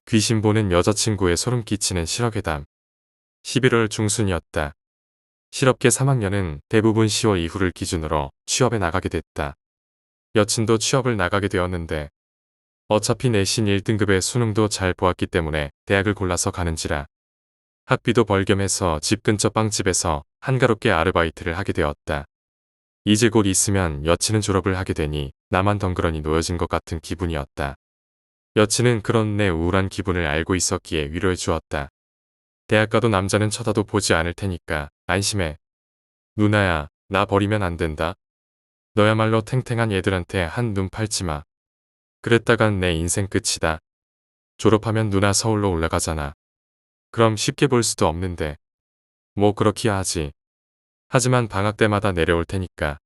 귀신 보는 여자친구의 소름 끼치는 실업회담. 11월 중순이었다. 실업계 3학년은 대부분 10월 이후를 기준으로 취업에 나가게 됐다. 여친도 취업을 나가게 되었는데 어차피 내신 1등급의 수능도 잘 보았기 때문에 대학을 골라서 가는지라 학비도 벌겸해서 집 근처 빵집에서 한가롭게 아르바이트를 하게 되었다. 이제 곧 있으면 여친은 졸업을 하게 되니 나만 덩그러니 놓여진 것 같은 기분이었다. 여친은 그런 내 우울한 기분을 알고 있었기에 위로해 주었다. 대학 가도 남자는 쳐다도 보지 않을 테니까 안심해. 누나야, 나 버리면 안 된다. 너야말로 탱탱한 얘들한테 한눈 팔지 마. 그랬다간 내 인생 끝이다. 졸업하면 누나 서울로 올라가잖아. 그럼 쉽게 볼 수도 없는데. 뭐 그렇기야 하지. 하지만 방학 때마다 내려올 테니까.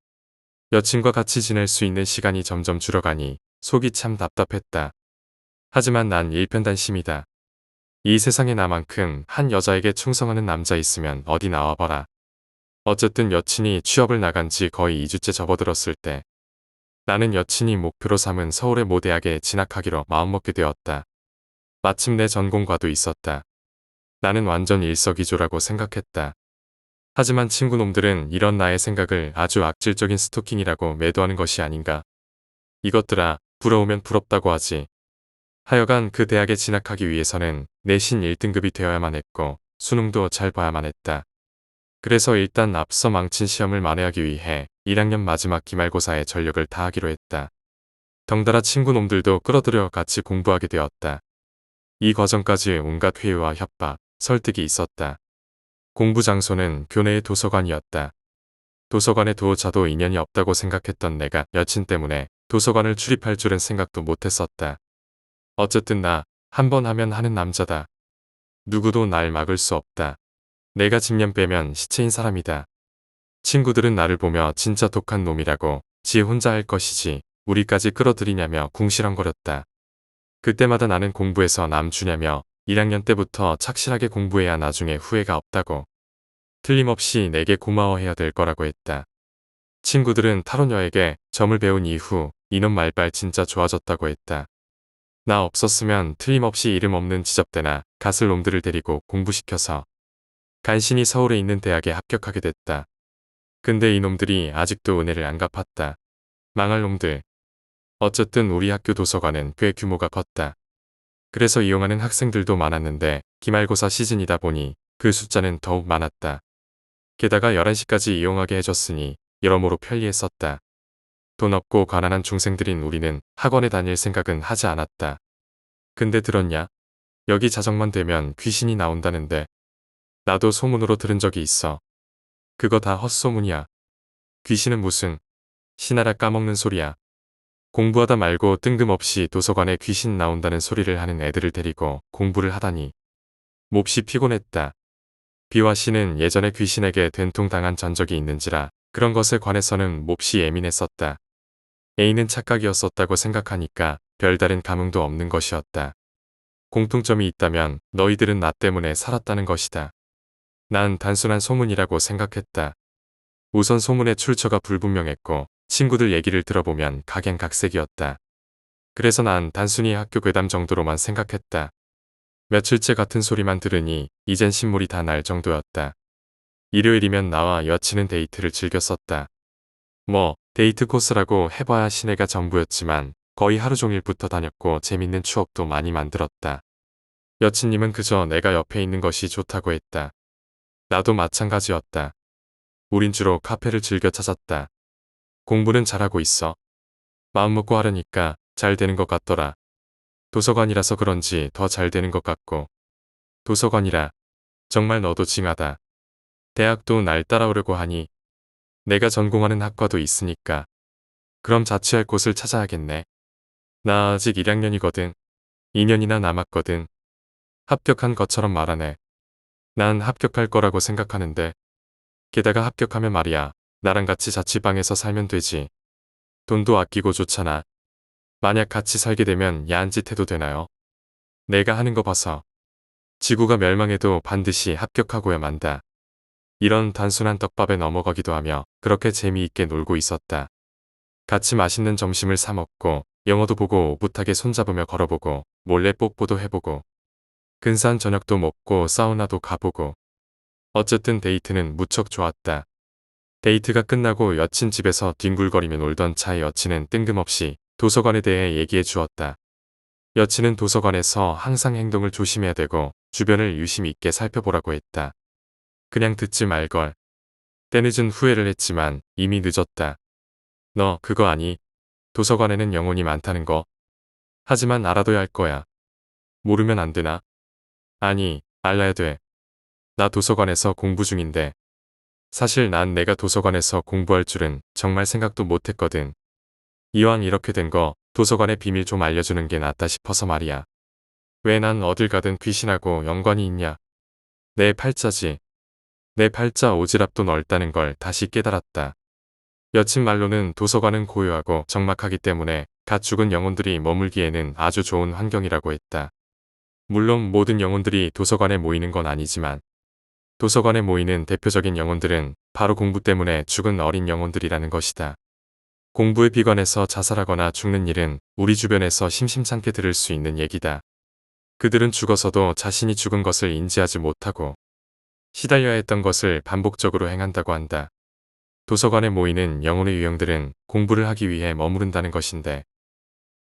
여친과 같이 지낼 수 있는 시간이 점점 줄어가니 속이 참 답답했다. 하지만 난 일편단심이다. 이 세상에 나만큼 한 여자에게 충성하는 남자 있으면 어디 나와봐라. 어쨌든 여친이 취업을 나간 지 거의 2주째 접어들었을 때 나는 여친이 목표로 삼은 서울의 모 대학에 진학하기로 마음먹게 되었다. 마침 내 전공과도 있었다. 나는 완전 일석이조라고 생각했다. 하지만 친구놈들은 이런 나의 생각을 아주 악질적인 스토킹이라고 매도하는 것이 아닌가. 이것들아, 부러우면 부럽다고 하지. 하여간 그 대학에 진학하기 위해서는 내신 1등급이 되어야만 했고 수능도 잘 봐야만 했다. 그래서 일단 앞서 망친 시험을 만회하기 위해 1학년 마지막 기말고사에 전력을 다하기로 했다. 덩달아 친구놈들도 끌어들여 같이 공부하게 되었다. 이 과정까지 온갖 회유와 협박, 설득이 있었다. 공부 장소는 교내의 도서관이었다. 도서관에 두어차도 인연이 없다고 생각했던 내가 여친 때문에 도서관을 출입할 줄은 생각도 못했었다. 어쨌든 나 한 번 하면 하는 남자다. 누구도 날 막을 수 없다. 내가 집념 빼면 시체인 사람이다. 친구들은 나를 보며 진짜 독한 놈이라고 지 혼자 할 것이지 우리까지 끌어들이냐며 궁시렁거렸다. 그때마다 나는 공부해서 남 주냐며 1학년 때부터 착실하게 공부해야 나중에 후회가 없다고. 틀림없이 내게 고마워해야 될 거라고 했다. 친구들은 타로녀에게 점을 배운 이후 이놈 말빨 진짜 좋아졌다고 했다. 나 없었으면 틀림없이 이름 없는 지접대나 가슬 놈들을 데리고 공부시켜서 간신히 서울에 있는 대학에 합격하게 됐다. 근데 이놈들이 아직도 은혜를 안 갚았다. 망할 놈들. 어쨌든 우리 학교 도서관은 꽤 규모가 컸다. 그래서 이용하는 학생들도 많았는데 기말고사 시즌이다 보니 그 숫자는 더욱 많았다. 게다가 11시까지 이용하게 해줬으니 여러모로 편리했었다. 돈 없고 가난한 중생들인 우리는 학원에 다닐 생각은 하지 않았다. 근데 들었냐? 여기 자정만 되면 귀신이 나온다는데. 나도 소문으로 들은 적이 있어. 그거 다 헛소문이야. 귀신은 무슨 신하라 까먹는 소리야. 공부하다 말고 뜬금없이 도서관에 귀신 나온다는 소리를 하는 애들을 데리고 공부를 하다니. 몹시 피곤했다. 비와 씨는 예전에 귀신에게 된통당한 전적이 있는지라 그런 것에 관해서는 몹시 예민했었다. A는 착각이었었다고 생각하니까 별다른 감흥도 없는 것이었다. 공통점이 있다면 너희들은 나 때문에 살았다는 것이다. 난 단순한 소문이라고 생각했다. 우선 소문의 출처가 불분명했고 친구들 얘기를 들어보면 각양각색이었다. 그래서 난 단순히 학교 괴담 정도로만 생각했다. 며칠째 같은 소리만 들으니 이젠 신물이 다 날 정도였다. 일요일이면 나와 여친은 데이트를 즐겼었다. 뭐 데이트 코스라고 해봐야 시내가 전부였지만 거의 하루 종일 붙어 다녔고 재밌는 추억도 많이 만들었다. 여친님은 그저 내가 옆에 있는 것이 좋다고 했다. 나도 마찬가지였다. 우린 주로 카페를 즐겨 찾았다. 공부는 잘하고 있어. 마음먹고 하려니까 잘 되는 것 같더라. 도서관이라서 그런지 더 잘 되는 것 같고. 도서관이라. 정말 너도 징하다. 대학도 날 따라오려고 하니. 내가 전공하는 학과도 있으니까. 그럼 자취할 곳을 찾아야겠네. 나 아직 1학년이거든. 2년이나 남았거든. 합격한 것처럼 말하네. 난 합격할 거라고 생각하는데. 게다가 합격하면 말이야. 나랑 같이 자취방에서 살면 되지. 돈도 아끼고 좋잖아. 만약 같이 살게 되면 야한 짓 해도 되나요? 내가 하는 거 봐서. 지구가 멸망해도 반드시 합격하고야 만다. 이런 단순한 떡밥에 넘어가기도 하며 그렇게 재미있게 놀고 있었다. 같이 맛있는 점심을 사 먹고 영화도 보고 오붓하게 손잡으며 걸어보고 몰래 뽀뽀도 해보고 근사한 저녁도 먹고 사우나도 가보고. 어쨌든 데이트는 무척 좋았다. 데이트가 끝나고 여친 집에서 뒹굴거리며 놀던 차에 여친은 뜬금없이 도서관에 대해 얘기해 주었다. 여친은 도서관에서 항상 행동을 조심해야 되고 주변을 유심 있게 살펴보라고 했다. 그냥 듣지 말걸. 때늦은 후회를 했지만 이미 늦었다. 너 그거 아니? 도서관에는 영혼이 많다는 거. 하지만 알아둬야 할 거야. 모르면 안 되나? 아니, 알아야 돼. 나 도서관에서 공부 중인데. 사실 난 내가 도서관에서 공부할 줄은 정말 생각도 못했거든. 이왕 이렇게 된 거 도서관의 비밀 좀 알려주는 게 낫다 싶어서 말이야. 왜 난 어딜 가든 귀신하고 연관이 있냐? 내 팔자지. 내 팔자 오지랖도 넓다는 걸 다시 깨달았다. 여친 말로는 도서관은 고요하고 적막하기 때문에 갓 죽은 영혼들이 머물기에는 아주 좋은 환경이라고 했다. 물론 모든 영혼들이 도서관에 모이는 건 아니지만 도서관에 모이는 대표적인 영혼들은 바로 공부 때문에 죽은 어린 영혼들이라는 것이다. 공부에 비관해서 자살하거나 죽는 일은 우리 주변에서 심심찮게 들을 수 있는 얘기다. 그들은 죽어서도 자신이 죽은 것을 인지하지 못하고 시달려야 했던 것을 반복적으로 행한다고 한다. 도서관에 모이는 영혼의 유형들은 공부를 하기 위해 머무른다는 것인데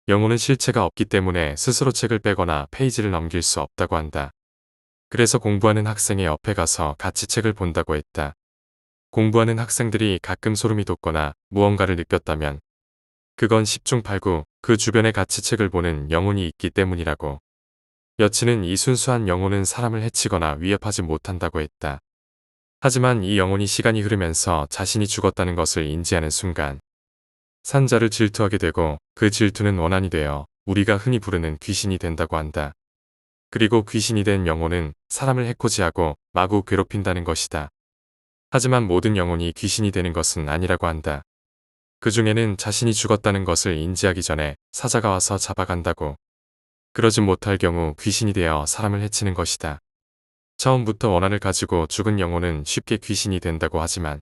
영혼은 실체가 없기 때문에 스스로 책을 빼거나 페이지를 넘길 수 없다고 한다. 그래서 공부하는 학생의 옆에 가서 같이 책을 본다고 했다. 공부하는 학생들이 가끔 소름이 돋거나 무언가를 느꼈다면 그건 10중 8구 그 주변에 같이 책을 보는 영혼이 있기 때문이라고. 여친은 이 순수한 영혼은 사람을 해치거나 위협하지 못한다고 했다. 하지만 이 영혼이 시간이 흐르면서 자신이 죽었다는 것을 인지하는 순간 산자를 질투하게 되고 그 질투는 원한이 되어 우리가 흔히 부르는 귀신이 된다고 한다. 그리고 귀신이 된 영혼은 사람을 해코지하고 마구 괴롭힌다는 것이다. 하지만 모든 영혼이 귀신이 되는 것은 아니라고 한다. 그 중에는 자신이 죽었다는 것을 인지하기 전에 사자가 와서 잡아간다고. 그러지 못할 경우 귀신이 되어 사람을 해치는 것이다. 처음부터 원한을 가지고 죽은 영혼은 쉽게 귀신이 된다고 하지만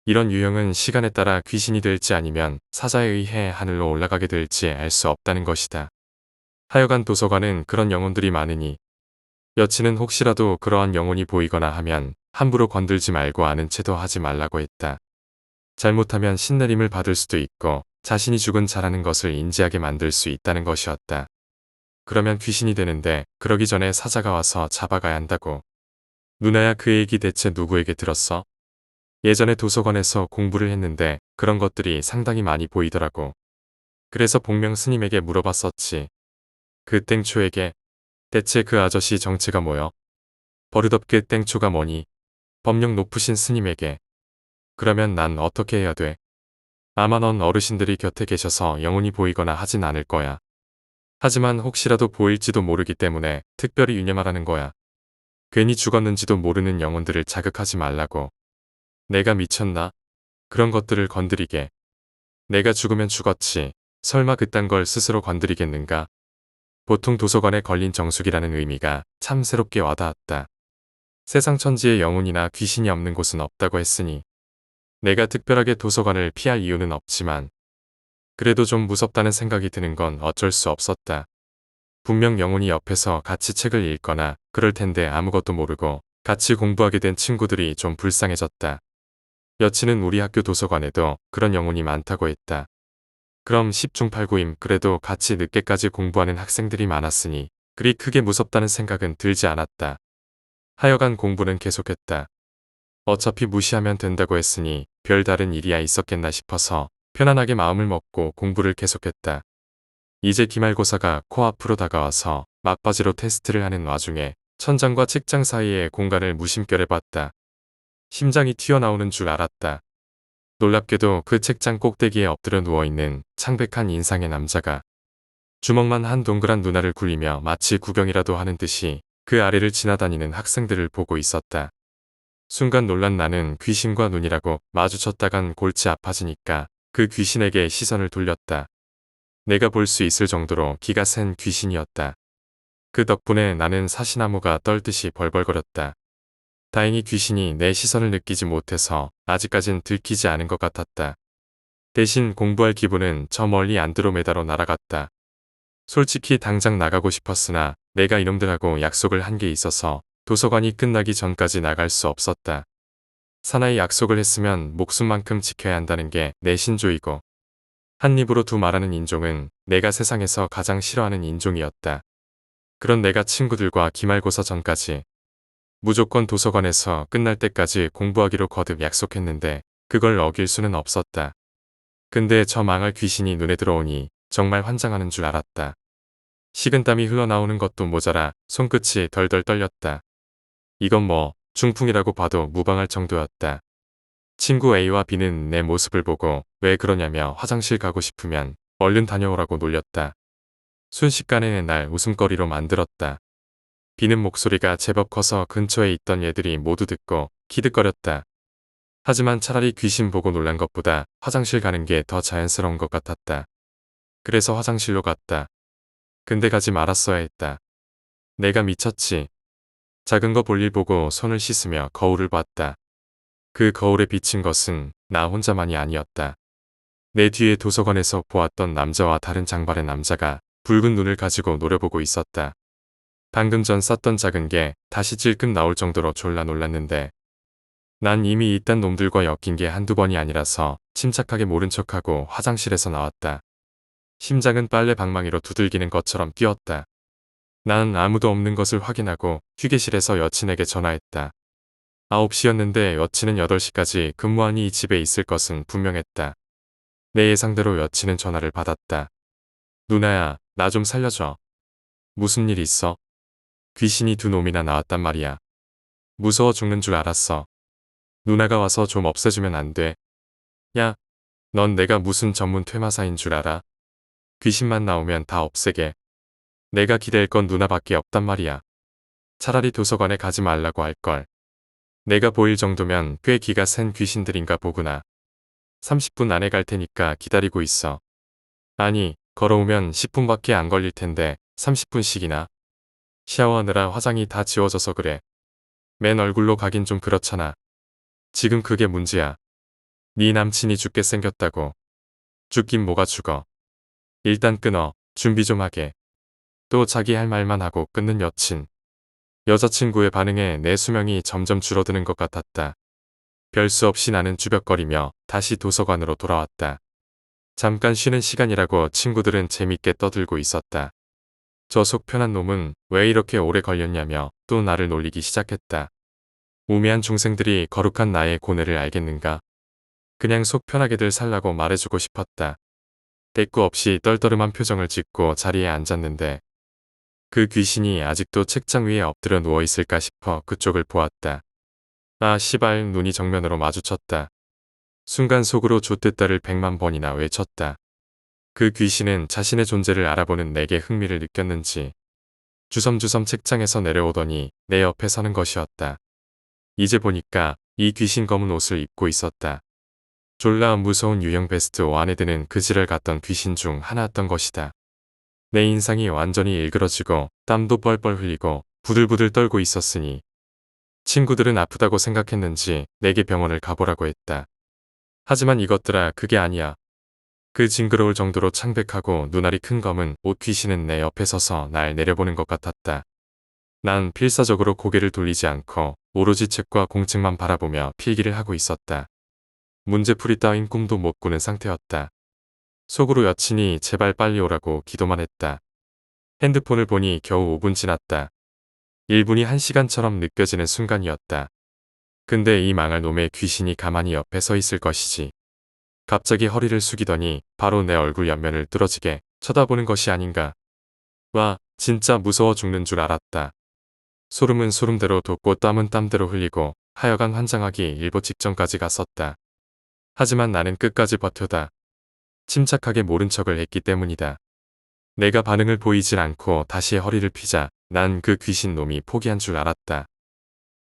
이런 유형은 시간에 따라 귀신이 될지 아니면 사자에 의해 하늘로 올라가게 될지 알 수 없다는 것이다. 하여간 도서관은 그런 영혼들이 많으니 여친은 혹시라도 그러한 영혼이 보이거나 하면 함부로 건들지 말고 아는 체도 하지 말라고 했다. 잘못하면 신내림을 받을 수도 있고 자신이 죽은 자라는 것을 인지하게 만들 수 있다는 것이었다. 그러면 귀신이 되는데 그러기 전에 사자가 와서 잡아가야 한다고. 누나야 그 얘기 대체 누구에게 들었어? 예전에 도서관에서 공부를 했는데 그런 것들이 상당히 많이 보이더라고. 그래서 복명 스님에게 물어봤었지. 그 땡초에게. 대체 그 아저씨 정체가 뭐여? 버릇없게 땡초가 뭐니? 법령 높으신 스님에게. 그러면 난 어떻게 해야 돼? 아마 넌 어르신들이 곁에 계셔서 영혼이 보이거나 하진 않을 거야. 하지만 혹시라도 보일지도 모르기 때문에 특별히 유념하라는 거야. 괜히 죽었는지도 모르는 영혼들을 자극하지 말라고. 내가 미쳤나? 그런 것들을 건드리게. 내가 죽으면 죽었지. 설마 그딴 걸 스스로 건드리겠는가? 보통 도서관에 걸린 정숙이라는 의미가 참 새롭게 와닿았다. 세상 천지에 영혼이나 귀신이 없는 곳은 없다고 했으니 내가 특별하게 도서관을 피할 이유는 없지만 그래도 좀 무섭다는 생각이 드는 건 어쩔 수 없었다. 분명 영혼이 옆에서 같이 책을 읽거나 그럴 텐데 아무것도 모르고 같이 공부하게 된 친구들이 좀 불쌍해졌다. 여친은 우리 학교 도서관에도 그런 영혼이 많다고 했다. 그럼 10중 8구임 그래도 같이 늦게까지 공부하는 학생들이 많았으니 그리 크게 무섭다는 생각은 들지 않았다. 하여간 공부는 계속했다. 어차피 무시하면 된다고 했으니 별다른 일이야 있었겠나 싶어서 편안하게 마음을 먹고 공부를 계속했다. 이제 기말고사가 코앞으로 다가와서 막바지로 테스트를 하는 와중에 천장과 책장 사이의 공간을 무심결에 봤다. 심장이 튀어나오는 줄 알았다. 놀랍게도 그 책장 꼭대기에 엎드려 누워있는 창백한 인상의 남자가 주먹만 한 동그란 눈알을 굴리며 마치 구경이라도 하는 듯이 그 아래를 지나다니는 학생들을 보고 있었다. 순간 놀란 나는 귀신과 눈이라고 마주쳤다간 골치 아파지니까 그 귀신에게 시선을 돌렸다. 내가 볼 수 있을 정도로 기가 센 귀신이었다. 그 덕분에 나는 사시나무가 떨듯이 벌벌거렸다. 다행히 귀신이 내 시선을 느끼지 못해서 아직까진 들키지 않은 것 같았다. 대신 공부할 기분은 저 멀리 안드로메다로 날아갔다. 솔직히 당장 나가고 싶었으나 내가 이놈들하고 약속을 한 게 있어서 도서관이 끝나기 전까지 나갈 수 없었다. 사나이 약속을 했으면 목숨만큼 지켜야 한다는 게 내 신조이고 한 입으로 두 말하는 인종은 내가 세상에서 가장 싫어하는 인종이었다. 그런 내가 친구들과 기말고사 전까지 무조건 도서관에서 끝날 때까지 공부하기로 거듭 약속했는데 그걸 어길 수는 없었다. 근데 저 망할 귀신이 눈에 들어오니 정말 환장하는 줄 알았다. 식은땀이 흘러나오는 것도 모자라 손끝이 덜덜 떨렸다. 이건 뭐 중풍이라고 봐도 무방할 정도였다. 친구 A와 B는 내 모습을 보고 왜 그러냐며 화장실 가고 싶으면 얼른 다녀오라고 놀렸다. 순식간에 날 웃음거리로 만들었다. B는 목소리가 제법 커서 근처에 있던 애들이 모두 듣고 키득거렸다. 하지만 차라리 귀신 보고 놀란 것보다 화장실 가는 게 더 자연스러운 것 같았다. 그래서 화장실로 갔다. 근데 가지 말았어야 했다. 내가 미쳤지. 작은 거 볼일 보고 손을 씻으며 거울을 봤다. 그 거울에 비친 것은 나 혼자만이 아니었다. 내 뒤에 도서관에서 보았던 남자와 다른 장발의 남자가 붉은 눈을 가지고 노려보고 있었다. 방금 전 쌌던 작은 게 다시 찔끔 나올 정도로 졸라 놀랐는데 난 이미 이딴 놈들과 엮인 게 한두 번이 아니라서 침착하게 모른 척하고 화장실에서 나왔다. 심장은 빨래 방망이로 두들기는 것처럼 뛰었다. 난 아무도 없는 것을 확인하고 휴게실에서 여친에게 전화했다. 9시였는데 여친은 8시까지 근무하니 이 집에 있을 것은 분명했다. 내 예상대로 여친은 전화를 받았다. 누나야, 나 좀 살려줘. 무슨 일 있어? 귀신이 두 놈이나 나왔단 말이야. 무서워 죽는 줄 알았어. 누나가 와서 좀 없애주면 안 돼? 야, 넌 내가 무슨 전문 퇴마사인 줄 알아? 귀신만 나오면 다 없애게. 내가 기댈 건 누나밖에 없단 말이야. 차라리 도서관에 가지 말라고 할걸. 내가 보일 정도면 꽤 기가 센 귀신들인가 보구나. 30분 안에 갈 테니까 기다리고 있어. 아니, 걸어오면 10분밖에 안 걸릴 텐데 30분씩이나. 샤워하느라 화장이 다 지워져서 그래. 맨 얼굴로 가긴 좀 그렇잖아. 지금 그게 문제야. 네 남친이 죽게 생겼다고. 죽긴 뭐가 죽어. 일단 끊어. 준비 좀 하게. 또 자기 할 말만 하고 끊는 여친. 여자친구의 반응에 내 수명이 점점 줄어드는 것 같았다. 별 수 없이 나는 쭈뼛거리며 다시 도서관으로 돌아왔다. 잠깐 쉬는 시간이라고 친구들은 재밌게 떠들고 있었다. 저 속 편한 놈은 왜 이렇게 오래 걸렸냐며 또 나를 놀리기 시작했다. 우매한 중생들이 거룩한 나의 고뇌를 알겠는가? 그냥 속 편하게들 살라고 말해주고 싶었다. 대꾸 없이 떨떠름한 표정을 짓고 자리에 앉았는데 그 귀신이 아직도 책장 위에 엎드려 누워있을까 싶어 그쪽을 보았다. 아 씨발 눈이 정면으로 마주쳤다. 순간 속으로 좆됐다를 100만 번이나 외쳤다. 그 귀신은 자신의 존재를 알아보는 내게 흥미를 느꼈는지 주섬주섬 책장에서 내려오더니 내 옆에 서는 것이었다. 이제 보니까 이 귀신 검은 옷을 입고 있었다. 졸라 무서운 유형 베스트 1에 드는 그 지랄 같던 귀신 중 하나였던 것이다. 내 인상이 완전히 일그러지고 땀도 뻘뻘 흘리고 부들부들 떨고 있었으니 친구들은 아프다고 생각했는지 내게 병원을 가보라고 했다. 하지만 이것들아 그게 아니야. 그 징그러울 정도로 창백하고 눈알이 큰 검은 옷 귀신은 내 옆에 서서 날 내려보는 것 같았다. 난 필사적으로 고개를 돌리지 않고 오로지 책과 공책만 바라보며 필기를 하고 있었다. 문제풀이 따윈 꿈도 못 꾸는 상태였다. 속으로 여친이 제발 빨리 오라고 기도만 했다. 핸드폰을 보니 겨우 5분 지났다. 1분이 1시간처럼 느껴지는 순간이었다. 근데 이 망할 놈의 귀신이 가만히 옆에 서 있을 것이지. 갑자기 허리를 숙이더니 바로 내 얼굴 옆면을 뚫어지게 쳐다보는 것이 아닌가. 와, 진짜 무서워 죽는 줄 알았다. 소름은 소름대로 돋고 땀은 땀대로 흘리고 하여간 환장하기 일보 직전까지 갔었다. 하지만 나는 끝까지 버텨다. 침착하게 모른 척을 했기 때문이다. 내가 반응을 보이질 않고 다시 허리를 피자 난 그 귀신 놈이 포기한 줄 알았다.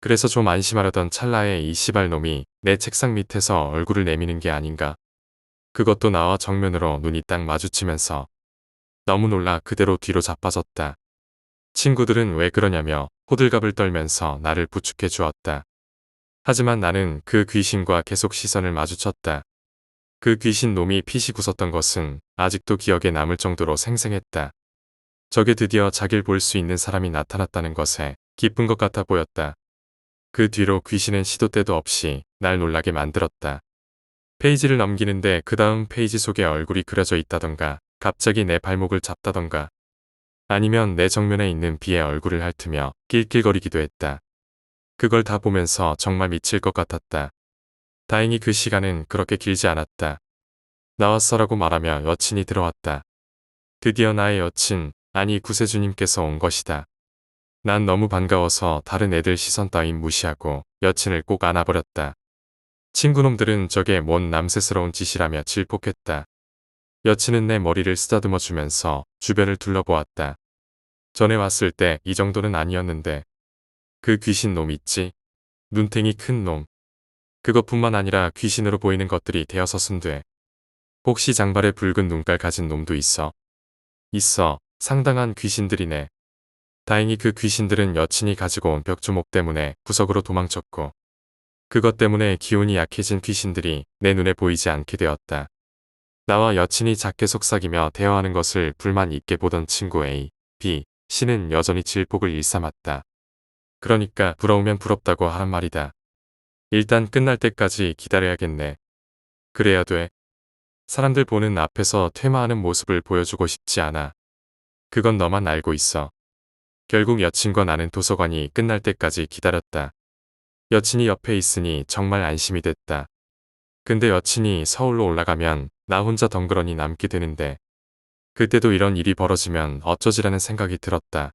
그래서 좀 안심하려던 찰나에 이 씨발 놈이 내 책상 밑에서 얼굴을 내미는 게 아닌가. 그것도 나와 정면으로 눈이 딱 마주치면서 너무 놀라 그대로 뒤로 자빠졌다. 친구들은 왜 그러냐며 호들갑을 떨면서 나를 부축해 주었다. 하지만 나는 그 귀신과 계속 시선을 마주쳤다. 그 귀신 놈이 피식 웃었던 것은 아직도 기억에 남을 정도로 생생했다. 저게 드디어 자길 볼 수 있는 사람이 나타났다는 것에 기쁜 것 같아 보였다. 그 뒤로 귀신은 시도 때도 없이 날 놀라게 만들었다. 페이지를 넘기는데 그 다음 페이지 속에 얼굴이 그려져 있다던가 갑자기 내 발목을 잡다던가 아니면 내 정면에 있는 비의 얼굴을 핥으며 낄낄거리기도 했다. 그걸 다 보면서 정말 미칠 것 같았다. 다행히 그 시간은 그렇게 길지 않았다. 나왔어라고 말하며 여친이 들어왔다. 드디어 나의 여친, 아니 구세주님께서 온 것이다. 난 너무 반가워서 다른 애들 시선 따윈 무시하고 여친을 꼭 안아버렸다. 친구놈들은 저게 뭔 남세스러운 짓이라며 질폭했다. 여친은 내 머리를 쓰다듬어 주면서 주변을 둘러보았다. 전에 왔을 때 이 정도는 아니었는데 그 귀신 놈 있지? 눈탱이 큰 놈. 그것뿐만 아니라 귀신으로 보이는 것들이 대여섯은 돼. 혹시 장발에 붉은 눈깔 가진 놈도 있어? 있어. 상당한 귀신들이네. 다행히 그 귀신들은 여친이 가지고 온 벽주목 때문에 구석으로 도망쳤고 그것 때문에 기운이 약해진 귀신들이 내 눈에 보이지 않게 되었다. 나와 여친이 작게 속삭이며 대화하는 것을 불만 있게 보던 친구 A, B, C는 여전히 질폭을 일삼았다. 그러니까 부러우면 부럽다고 하란 말이다. 일단 끝날 때까지 기다려야겠네. 그래야 돼. 사람들 보는 앞에서 퇴마하는 모습을 보여주고 싶지 않아. 그건 너만 알고 있어. 결국 여친과 나는 도서관이 끝날 때까지 기다렸다. 여친이 옆에 있으니 정말 안심이 됐다. 근데 여친이 서울로 올라가면 나 혼자 덩그러니 남게 되는데 그때도 이런 일이 벌어지면 어쩌지라는 생각이 들었다.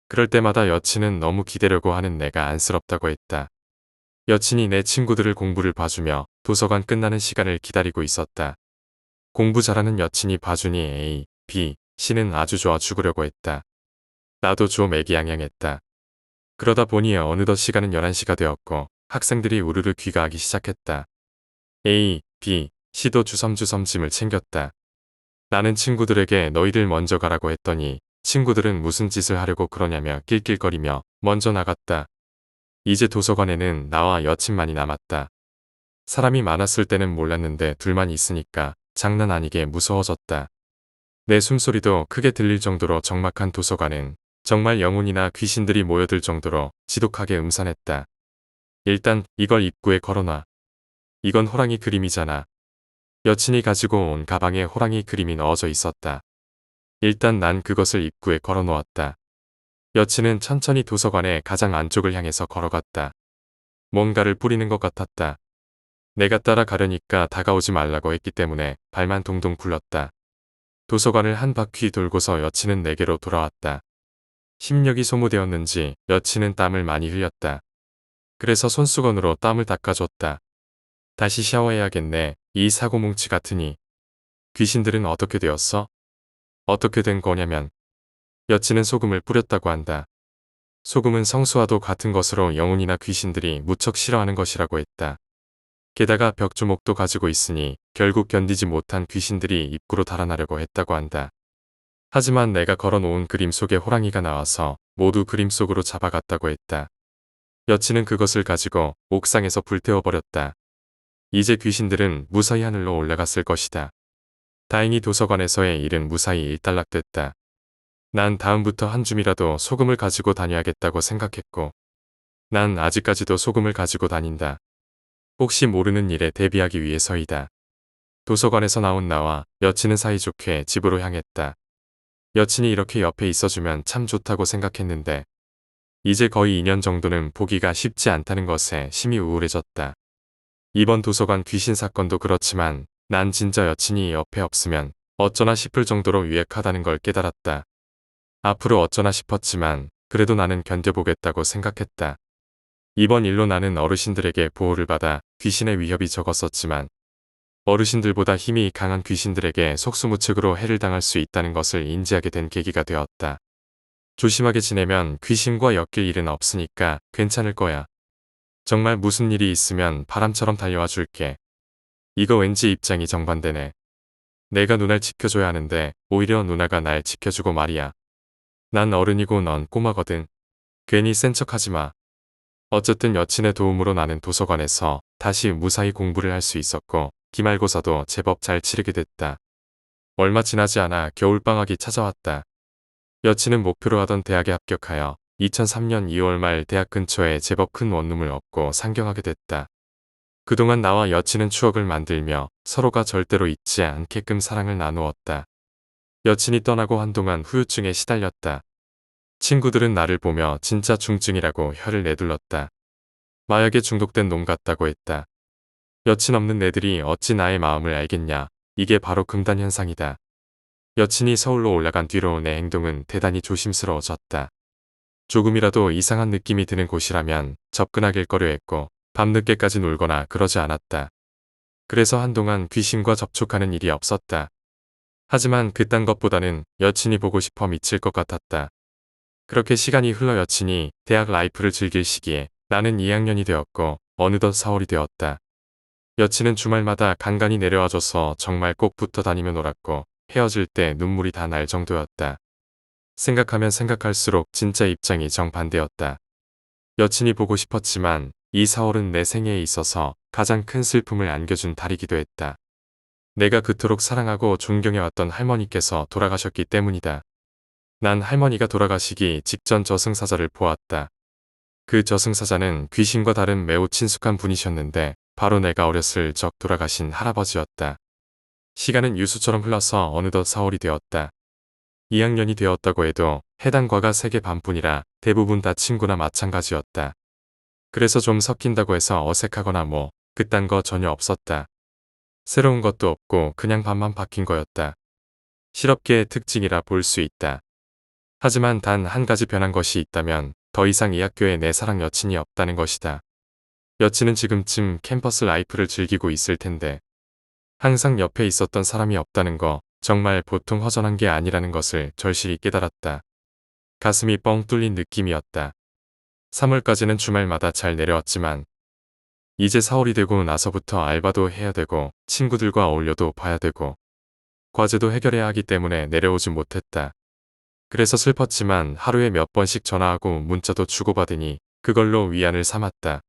그럴 때마다 여친은 너무 기대려고 하는 내가 안쓰럽다고 했다. 여친이 내 친구들을 공부를 봐주며 도서관 끝나는 시간을 기다리고 있었다. 공부 잘하는 여친이 봐주니 A, B, C는 아주 좋아 죽으려고 했다. 나도 좀 애기양양했다. 그러다 보니 어느덧 시간은 11시가 되었고 학생들이 우르르 귀가하기 시작했다. A, B, C도 주섬주섬 짐을 챙겼다. 나는 친구들에게 너희들 먼저 가라고 했더니 친구들은 무슨 짓을 하려고 그러냐며 낄낄거리며 먼저 나갔다. 이제 도서관에는 나와 여친만이 남았다. 사람이 많았을 때는 몰랐는데 둘만 있으니까 장난 아니게 무서워졌다. 내 숨소리도 크게 들릴 정도로 적막한 도서관은 정말 영혼이나 귀신들이 모여들 정도로 지독하게 음산했다. 일단 이걸 입구에 걸어놔. 이건 호랑이 그림이잖아. 여친이 가지고 온 가방에 호랑이 그림이 넣어져 있었다. 일단 난 그것을 입구에 걸어놓았다. 여친은 천천히 도서관의 가장 안쪽을 향해서 걸어갔다. 뭔가를 뿌리는 것 같았다. 내가 따라가려니까 다가오지 말라고 했기 때문에 발만 동동 굴렀다. 도서관을 한 바퀴 돌고서 여친은 내게로 돌아왔다. 심력이 소모되었는지 여친은 땀을 많이 흘렸다. 그래서 손수건으로 땀을 닦아줬다. 다시 샤워해야겠네. 이 사고뭉치 같으니. 귀신들은 어떻게 되었어? 어떻게 된 거냐면 여친은 소금을 뿌렸다고 한다. 소금은 성수와도 같은 것으로 영혼이나 귀신들이 무척 싫어하는 것이라고 했다. 게다가 벽주목도 가지고 있으니 결국 견디지 못한 귀신들이 입구로 달아나려고 했다고 한다. 하지만 내가 걸어놓은 그림 속에 호랑이가 나와서 모두 그림 속으로 잡아갔다고 했다. 여친은 그것을 가지고 옥상에서 불태워버렸다. 이제 귀신들은 무사히 하늘로 올라갔을 것이다. 다행히 도서관에서의 일은 무사히 일단락됐다. 난 다음부터 한 줌이라도 소금을 가지고 다녀야겠다고 생각했고 난 아직까지도 소금을 가지고 다닌다. 혹시 모르는 일에 대비하기 위해서이다. 도서관에서 나온 나와 여친은 사이좋게 집으로 향했다. 여친이 이렇게 옆에 있어주면 참 좋다고 생각했는데 이제 거의 2년 정도는 보기가 쉽지 않다는 것에 심히 우울해졌다. 이번 도서관 귀신 사건도 그렇지만 난 진짜 여친이 옆에 없으면 어쩌나 싶을 정도로 유약하다는 걸 깨달았다. 앞으로 어쩌나 싶었지만 그래도 나는 견뎌보겠다고 생각했다. 이번 일로 나는 어르신들에게 보호를 받아 귀신의 위협이 적었었지만 어르신들보다 힘이 강한 귀신들에게 속수무책으로 해를 당할 수 있다는 것을 인지하게 된 계기가 되었다. 조심하게 지내면 귀신과 엮일 일은 없으니까 괜찮을 거야. 정말 무슨 일이 있으면 바람처럼 달려와 줄게. 이거 왠지 입장이 정반대네. 내가 누나를 지켜줘야 하는데 오히려 누나가 날 지켜주고 말이야. 난 어른이고 넌 꼬마거든. 괜히 센 척하지 마. 어쨌든 여친의 도움으로 나는 도서관에서 다시 무사히 공부를 할 수 있었고 기말고사도 제법 잘 치르게 됐다. 얼마 지나지 않아 겨울방학이 찾아왔다. 여친은 목표로 하던 대학에 합격하여 2003년 2월 말 대학 근처에 제법 큰 원룸을 얻고 상경하게 됐다. 그동안 나와 여친은 추억을 만들며 서로가 절대로 잊지 않게끔 사랑을 나누었다. 여친이 떠나고 한동안 후유증에 시달렸다. 친구들은 나를 보며 진짜 중증이라고 혀를 내둘렀다. 마약에 중독된 놈 같다고 했다. 여친 없는 애들이 어찌 나의 마음을 알겠냐. 이게 바로 금단 현상이다. 여친이 서울로 올라간 뒤로 내 행동은 대단히 조심스러워졌다. 조금이라도 이상한 느낌이 드는 곳이라면 접근하길 꺼려했고 밤늦게까지 놀거나 그러지 않았다. 그래서 한동안 귀신과 접촉하는 일이 없었다. 하지만 그딴 것보다는 여친이 보고 싶어 미칠 것 같았다. 그렇게 시간이 흘러 여친이 대학 라이프를 즐길 시기에 나는 2학년이 되었고 어느덧 4월이 되었다. 여친은 주말마다 간간히 내려와줘서 정말 꼭 붙어 다니며 놀았고 헤어질 때 눈물이 다 날 정도였다. 생각하면 생각할수록 진짜 입장이 정반대였다. 여친이 보고 싶었지만 이 4월은 내 생애에 있어서 가장 큰 슬픔을 안겨준 달이기도 했다. 내가 그토록 사랑하고 존경해왔던 할머니께서 돌아가셨기 때문이다. 난 할머니가 돌아가시기 직전 저승사자를 보았다. 그 저승사자는 귀신과 다른 매우 친숙한 분이셨는데 바로 내가 어렸을 적 돌아가신 할아버지였다. 시간은 유수처럼 흘러서 어느덧 4월이 되었다. 2학년이 되었다고 해도 해당 과가 3개 반뿐이라 대부분 다 친구나 마찬가지였다. 그래서 좀 섞인다고 해서 어색하거나 뭐 그딴 거 전혀 없었다. 새로운 것도 없고 그냥 반만 바뀐 거였다. 실업계의 특징이라 볼 수 있다. 하지만 단 한 가지 변한 것이 있다면 더 이상 이 학교에 내 사랑 여친이 없다는 것이다. 여친은 지금쯤 캠퍼스 라이프를 즐기고 있을 텐데 항상 옆에 있었던 사람이 없다는 거 정말 보통 허전한 게 아니라는 것을 절실히 깨달았다. 가슴이 뻥 뚫린 느낌이었다. 3월까지는 주말마다 잘 내려왔지만 이제 4월이 되고 나서부터 알바도 해야 되고 친구들과 어울려도 봐야 되고 과제도 해결해야 하기 때문에 내려오지 못했다. 그래서 슬펐지만 하루에 몇 번씩 전화하고 문자도 주고받으니 그걸로 위안을 삼았다.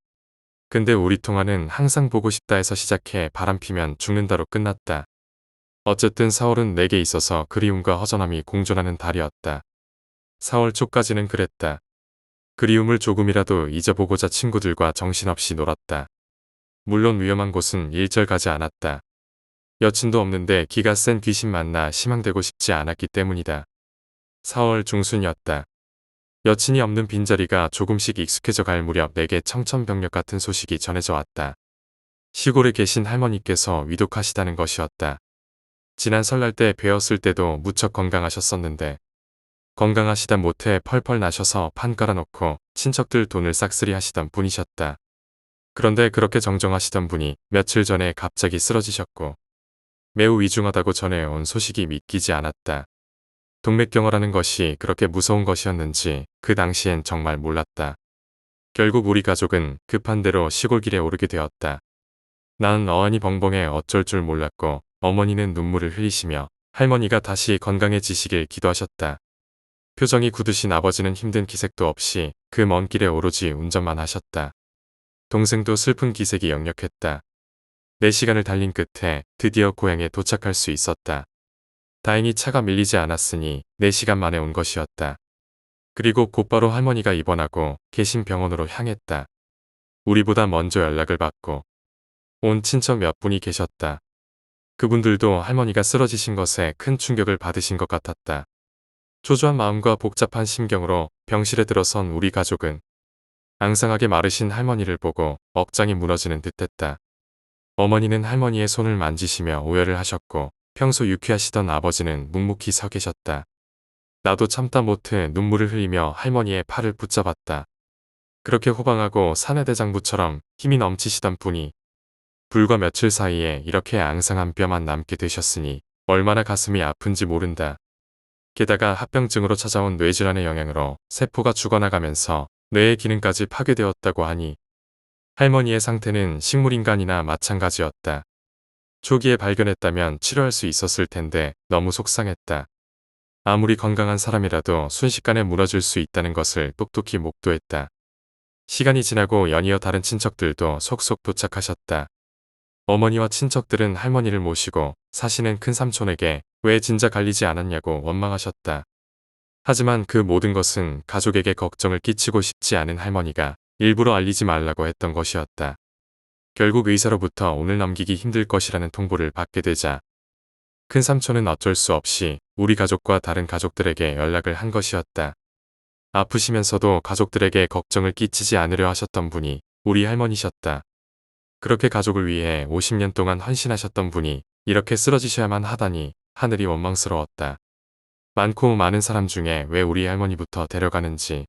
근데 우리 통화는 항상 보고 싶다 해서 시작해 바람피면 죽는다로 끝났다. 어쨌든 4월은 내게 있어서 그리움과 허전함이 공존하는 달이었다. 4월 초까지는 그랬다. 그리움을 조금이라도 잊어보고자 친구들과 정신없이 놀았다. 물론 위험한 곳은 일절 가지 않았다. 여친도 없는데 기가 센 귀신 만나 희망되고 싶지 않았기 때문이다. 4월 중순이었다. 여친이 없는 빈자리가 조금씩 익숙해져 갈 무렵 내게 청천벽력 같은 소식이 전해져 왔다. 시골에 계신 할머니께서 위독하시다는 것이었다. 지난 설날 때 뵈었을 때도 무척 건강하셨었는데 건강하시다 못해 펄펄 나셔서 판 깔아놓고 친척들 돈을 싹쓸이 하시던 분이셨다. 그런데 그렇게 정정하시던 분이 며칠 전에 갑자기 쓰러지셨고 매우 위중하다고 전해온 소식이 믿기지 않았다. 동맥경화라는 것이 그렇게 무서운 것이었는지 그 당시엔 정말 몰랐다. 결국 우리 가족은 급한 대로 시골길에 오르게 되었다. 나는 어안이 벙벙해 어쩔 줄 몰랐고 어머니는 눈물을 흘리시며 할머니가 다시 건강해지시길 기도하셨다. 표정이 굳으신 아버지는 힘든 기색도 없이 그 먼 길에 오로지 운전만 하셨다. 동생도 슬픈 기색이 역력했다. 4시간을 달린 끝에 드디어 고향에 도착할 수 있었다. 다행히 차가 밀리지 않았으니 4시간 만에 온 것이었다. 그리고 곧바로 할머니가 입원하고 계신 병원으로 향했다. 우리보다 먼저 연락을 받고 온 친척 몇 분이 계셨다. 그분들도 할머니가 쓰러지신 것에 큰 충격을 받으신 것 같았다. 초조한 마음과 복잡한 심경으로 병실에 들어선 우리 가족은 앙상하게 마르신 할머니를 보고 억장이 무너지는 듯했다. 어머니는 할머니의 손을 만지시며 오열을 하셨고 평소 유쾌하시던 아버지는 묵묵히 서 계셨다. 나도 참다 못해 눈물을 흘리며 할머니의 팔을 붙잡았다. 그렇게 호방하고 사내대장부처럼 힘이 넘치시던 분이 불과 며칠 사이에 이렇게 앙상한 뼈만 남게 되셨으니 얼마나 가슴이 아픈지 모른다. 게다가 합병증으로 찾아온 뇌질환의 영향으로 세포가 죽어나가면서 뇌의 기능까지 파괴되었다고 하니 할머니의 상태는 식물인간이나 마찬가지였다. 초기에 발견했다면 치료할 수 있었을 텐데 너무 속상했다. 아무리 건강한 사람이라도 순식간에 무너질 수 있다는 것을 똑똑히 목도했다. 시간이 지나고 연이어 다른 친척들도 속속 도착하셨다. 어머니와 친척들은 할머니를 모시고 사시는 큰삼촌에게 왜 진작 알리지 않았냐고 원망하셨다. 하지만 그 모든 것은 가족에게 걱정을 끼치고 싶지 않은 할머니가 일부러 알리지 말라고 했던 것이었다. 결국 의사로부터 오늘 넘기기 힘들 것이라는 통보를 받게 되자 큰 삼촌은 어쩔 수 없이 우리 가족과 다른 가족들에게 연락을 한 것이었다. 아프시면서도 가족들에게 걱정을 끼치지 않으려 하셨던 분이 우리 할머니셨다. 그렇게 가족을 위해 50년 동안 헌신하셨던 분이 이렇게 쓰러지셔야만 하다니 하늘이 원망스러웠다. 많고 많은 사람 중에 왜 우리 할머니부터 데려가는지.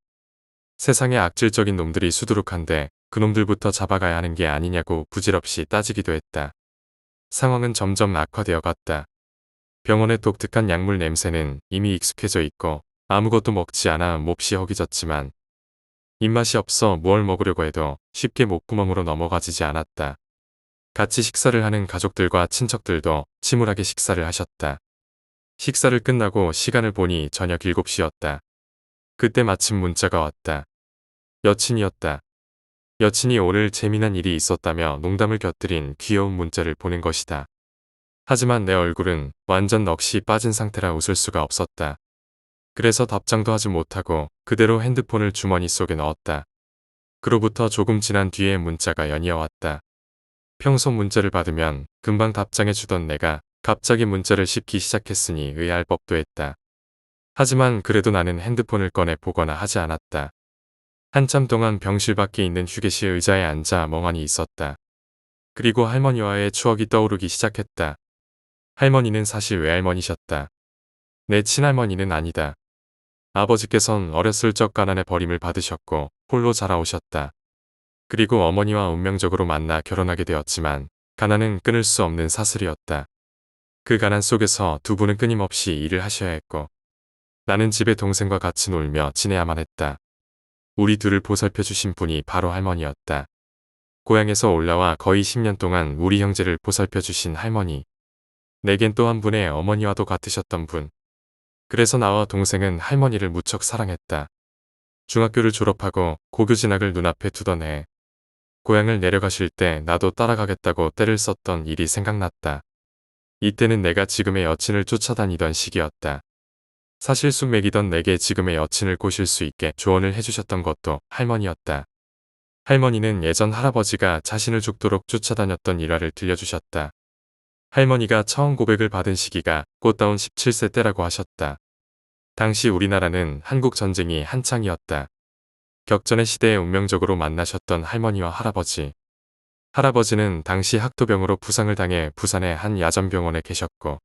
세상에 악질적인 놈들이 수두룩한데 그놈들부터 잡아가야 하는 게 아니냐고 부질없이 따지기도 했다. 상황은 점점 악화되어 갔다. 병원의 독특한 약물 냄새는 이미 익숙해져 있고 아무것도 먹지 않아 몹시 허기졌지만 입맛이 없어 뭘 먹으려고 해도 쉽게 목구멍으로 넘어가지지 않았다. 같이 식사를 하는 가족들과 친척들도 침울하게 식사를 하셨다. 식사를 끝나고 시간을 보니 저녁 7시였다. 그때 마침 문자가 왔다. 여친이었다. 여친이 오늘 재미난 일이 있었다며 농담을 곁들인 귀여운 문자를 보낸 것이다. 하지만 내 얼굴은 완전 넋이 빠진 상태라 웃을 수가 없었다. 그래서 답장도 하지 못하고 그대로 핸드폰을 주머니 속에 넣었다. 그로부터 조금 지난 뒤에 문자가 연이어 왔다. 평소 문자를 받으면 금방 답장해 주던 내가 갑자기 문자를 씹기 시작했으니 의아할 법도 했다. 하지만 그래도 나는 핸드폰을 꺼내 보거나 하지 않았다. 한참 동안 병실 밖에 있는 휴게실 의자에 앉아 멍하니 있었다. 그리고 할머니와의 추억이 떠오르기 시작했다. 할머니는 사실 외할머니셨다. 내 친할머니는 아니다. 아버지께선 어렸을 적 가난에 버림을 받으셨고 홀로 자라오셨다. 그리고 어머니와 운명적으로 만나 결혼하게 되었지만 가난은 끊을 수 없는 사슬이었다. 그 가난 속에서 두 분은 끊임없이 일을 하셔야 했고 나는 집에 동생과 같이 놀며 지내야만 했다. 우리 둘을 보살펴 주신 분이 바로 할머니였다. 고향에서 올라와 거의 10년 동안 우리 형제를 보살펴 주신 할머니. 내겐 또 한 분의 어머니와도 같으셨던 분. 그래서 나와 동생은 할머니를 무척 사랑했다. 중학교를 졸업하고 고교 진학을 눈앞에 두던 해. 고향을 내려가실 때 나도 따라가겠다고 떼를 썼던 일이 생각났다. 이때는 내가 지금의 여친을 쫓아다니던 시기였다. 사실 숙맥이던 내게 지금의 여친을 꼬실 수 있게 조언을 해주셨던 것도 할머니였다. 할머니는 예전 할아버지가 자신을 죽도록 쫓아다녔던 일화를 들려주셨다. 할머니가 처음 고백을 받은 시기가 꽃다운 17세 때라고 하셨다. 당시 우리나라는 한국 전쟁이 한창이었다. 격전의 시대에 운명적으로 만나셨던 할머니와 할아버지. 할아버지는 당시 학도병으로 부상을 당해 부산의 한 야전병원에 계셨고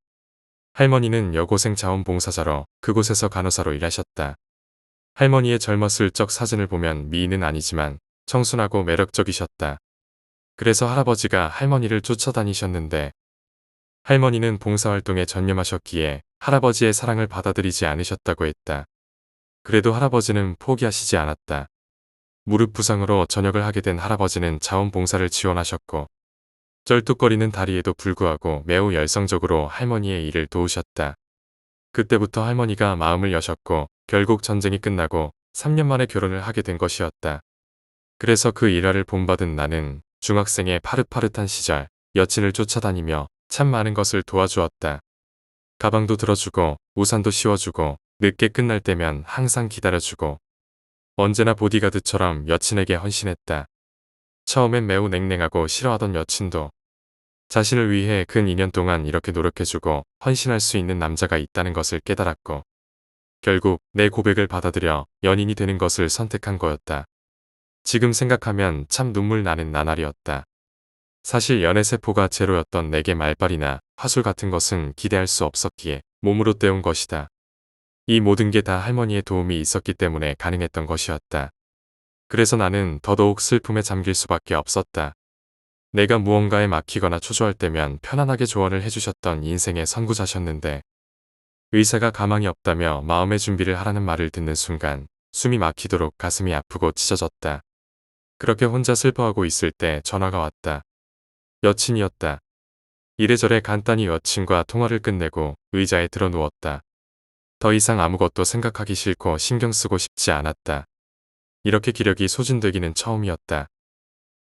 할머니는 여고생 자원봉사자로 그곳에서 간호사로 일하셨다. 할머니의 젊었을 적 사진을 보면 미인은 아니지만 청순하고 매력적이셨다. 그래서 할아버지가 할머니를 쫓아다니셨는데 할머니는 봉사활동에 전념하셨기에 할아버지의 사랑을 받아들이지 않으셨다고 했다. 그래도 할아버지는 포기하시지 않았다. 무릎 부상으로 전역을 하게 된 할아버지는 자원봉사를 지원하셨고 쩔뚝거리는 다리에도 불구하고 매우 열성적으로 할머니의 일을 도우셨다. 그때부터 할머니가 마음을 여셨고 결국 전쟁이 끝나고 3년 만에 결혼을 하게 된 것이었다. 그래서 그 일화를 본받은 나는 중학생의 파릇파릇한 시절 여친을 쫓아다니며 참 많은 것을 도와주었다. 가방도 들어주고 우산도 씌워주고 늦게 끝날 때면 항상 기다려주고 언제나 보디가드처럼 여친에게 헌신했다. 처음엔 매우 냉랭하고 싫어하던 여친도 자신을 위해 근 2년 동안 이렇게 노력해주고 헌신할 수 있는 남자가 있다는 것을 깨달았고 결국 내 고백을 받아들여 연인이 되는 것을 선택한 거였다. 지금 생각하면 참 눈물 나는 나날이었다. 사실 연애세포가 제로였던 내게 말발이나 화술 같은 것은 기대할 수 없었기에 몸으로 때운 것이다. 이 모든 게 다 할머니의 도움이 있었기 때문에 가능했던 것이었다. 그래서 나는 더더욱 슬픔에 잠길 수밖에 없었다. 내가 무언가에 막히거나 초조할 때면 편안하게 조언을 해주셨던 인생의 선구자셨는데 의사가 가망이 없다며 마음의 준비를 하라는 말을 듣는 순간 숨이 막히도록 가슴이 아프고 찢어졌다. 그렇게 혼자 슬퍼하고 있을 때 전화가 왔다. 여친이었다. 이래저래 간단히 여친과 통화를 끝내고 의자에 들어 누웠다. 더 이상 아무것도 생각하기 싫고 신경 쓰고 싶지 않았다. 이렇게 기력이 소진되기는 처음이었다.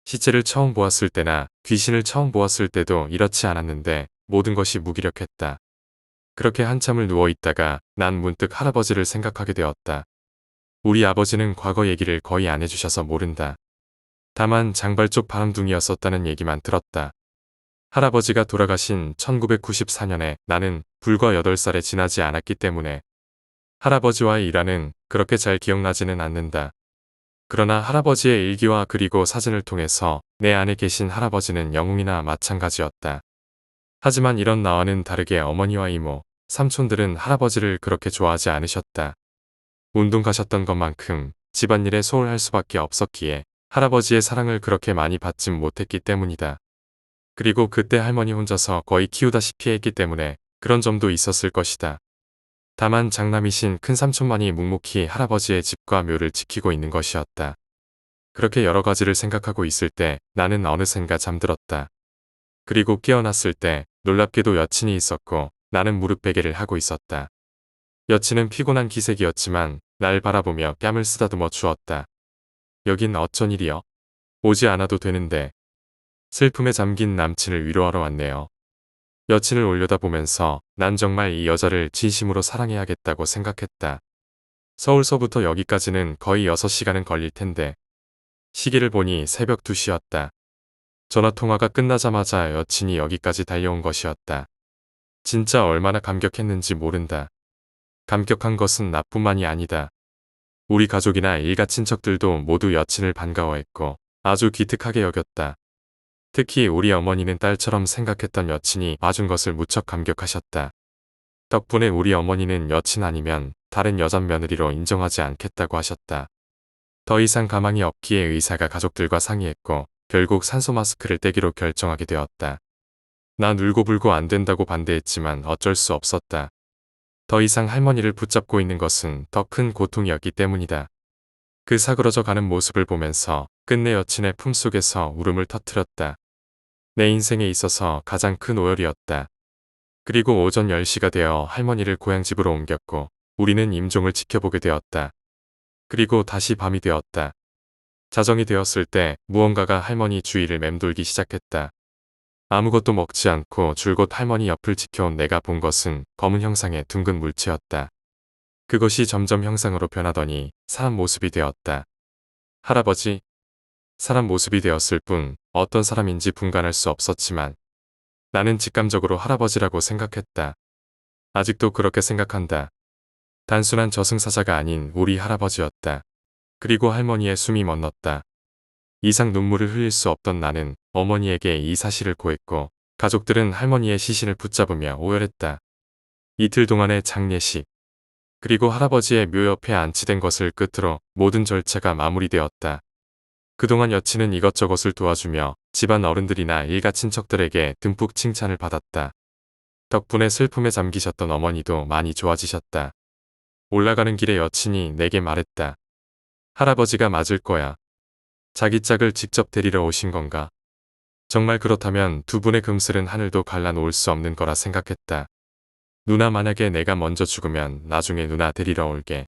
시체를 처음 보았을 때나 귀신을 처음 보았을 때도 이렇지 않았는데 모든 것이 무기력했다. 그렇게 한참을 누워있다가 난 문득 할아버지를 생각하게 되었다. 우리 아버지는 과거 얘기를 거의 안 해주셔서 모른다. 다만 장발쪽 바람둥이였었다는 얘기만 들었다. 할아버지가 돌아가신 1994년에 나는 불과 8살에 지나지 않았기 때문에 할아버지와의 일화는 그렇게 잘 기억나지는 않는다. 그러나 할아버지의 일기와 그리고 사진을 통해서 내 안에 계신 할아버지는 영웅이나 마찬가지였다. 하지만 이런 나와는 다르게 어머니와 이모, 삼촌들은 할아버지를 그렇게 좋아하지 않으셨다. 운동 가셨던 것만큼 집안일에 소홀할 수밖에 없었기에 할아버지의 사랑을 그렇게 많이 받진 못했기 때문이다. 그리고 그때 할머니 혼자서 거의 키우다시피 했기 때문에 그런 점도 있었을 것이다. 다만 장남이신 큰삼촌만이 묵묵히 할아버지의 집과 묘를 지키고 있는 것이었다. 그렇게 여러 가지를 생각하고 있을 때 나는 어느샌가 잠들었다. 그리고 깨어났을 때 놀랍게도 여친이 있었고 나는 무릎 베개를 하고 있었다. 여친은 피곤한 기색이었지만 날 바라보며 뺨을 쓰다듬어 주었다. 여긴 어쩐 일이여? 오지 않아도 되는데. 슬픔에 잠긴 남친을 위로하러 왔네요. 여친을 올려다보면서 난 정말 이 여자를 진심으로 사랑해야겠다고 생각했다. 서울서부터 여기까지는 거의 6시간은 걸릴 텐데. 시계를 보니 새벽 2시였다. 전화통화가 끝나자마자 여친이 여기까지 달려온 것이었다. 진짜 얼마나 감격했는지 모른다. 감격한 것은 나뿐만이 아니다. 우리 가족이나 일가 친척들도 모두 여친을 반가워했고 아주 기특하게 여겼다. 특히 우리 어머니는 딸처럼 생각했던 여친이 와준 것을 무척 감격하셨다. 덕분에 우리 어머니는 여친 아니면 다른 여자 며느리로 인정하지 않겠다고 하셨다. 더 이상 가망이 없기에 의사가 가족들과 상의했고 결국 산소 마스크를 떼기로 결정하게 되었다. 난 울고불고 안 된다고 반대했지만 어쩔 수 없었다. 더 이상 할머니를 붙잡고 있는 것은 더 큰 고통이었기 때문이다. 그 사그러져 가는 모습을 보면서 끝내 여친의 품속에서 울음을 터뜨렸다. 내 인생에 있어서 가장 큰 오열이었다. 그리고 오전 10시가 되어 할머니를 고향집으로 옮겼고 우리는 임종을 지켜보게 되었다. 그리고 다시 밤이 되었다. 자정이 되었을 때 무언가가 할머니 주위를 맴돌기 시작했다. 아무것도 먹지 않고 줄곧 할머니 옆을 지켜온 내가 본 것은 검은 형상의 둥근 물체였다. 그것이 점점 형상으로 변하더니 사람 모습이 되었다. 할아버지? 사람 모습이 되었을 뿐 어떤 사람인지 분간할 수 없었지만 나는 직감적으로 할아버지라고 생각했다. 아직도 그렇게 생각한다. 단순한 저승사자가 아닌 우리 할아버지였다. 그리고 할머니의 숨이 멎었다. 이상 눈물을 흘릴 수 없던 나는 어머니에게 이 사실을 고했고 가족들은 할머니의 시신을 붙잡으며 오열했다. 이틀 동안의 장례식 그리고 할아버지의 묘 옆에 안치된 것을 끝으로 모든 절차가 마무리되었다. 그동안 여친은 이것저것을 도와주며 집안 어른들이나 일가 친척들에게 듬뿍 칭찬을 받았다. 덕분에 슬픔에 잠기셨던 어머니도 많이 좋아지셨다. 올라가는 길에 여친이 내게 말했다. 할아버지가 맞을 거야. 자기 짝을 직접 데리러 오신 건가? 정말 그렇다면 두 분의 금슬은 하늘도 갈라놓을 수 없는 거라 생각했다. 누나 만약에 내가 먼저 죽으면 나중에 누나 데리러 올게.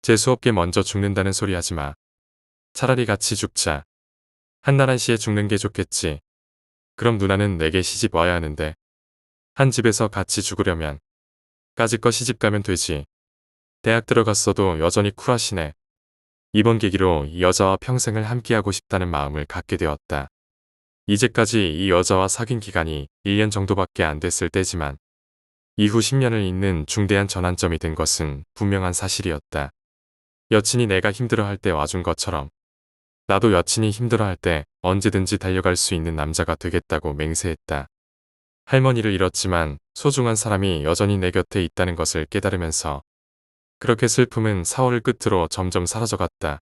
재수없게 먼저 죽는다는 소리 하지 마. 차라리 같이 죽자. 한나란 씨에 죽는 게 좋겠지. 그럼 누나는 내게 시집 와야 하는데. 한 집에서 같이 죽으려면 까짓거 시집 가면 되지. 대학 들어갔어도 여전히 쿨하시네. 이번 계기로 이 여자와 평생을 함께하고 싶다는 마음을 갖게 되었다. 이제까지 이 여자와 사귄 기간이 1년 정도밖에 안 됐을 때지만 이후 10년을 잇는 중대한 전환점이 된 것은 분명한 사실이었다. 여친이 내가 힘들어할 때 와준 것처럼 나도 여친이 힘들어할 때 언제든지 달려갈 수 있는 남자가 되겠다고 맹세했다. 할머니를 잃었지만 소중한 사람이 여전히 내 곁에 있다는 것을 깨달으면서 그렇게 슬픔은 4월을 끝으로 점점 사라져갔다.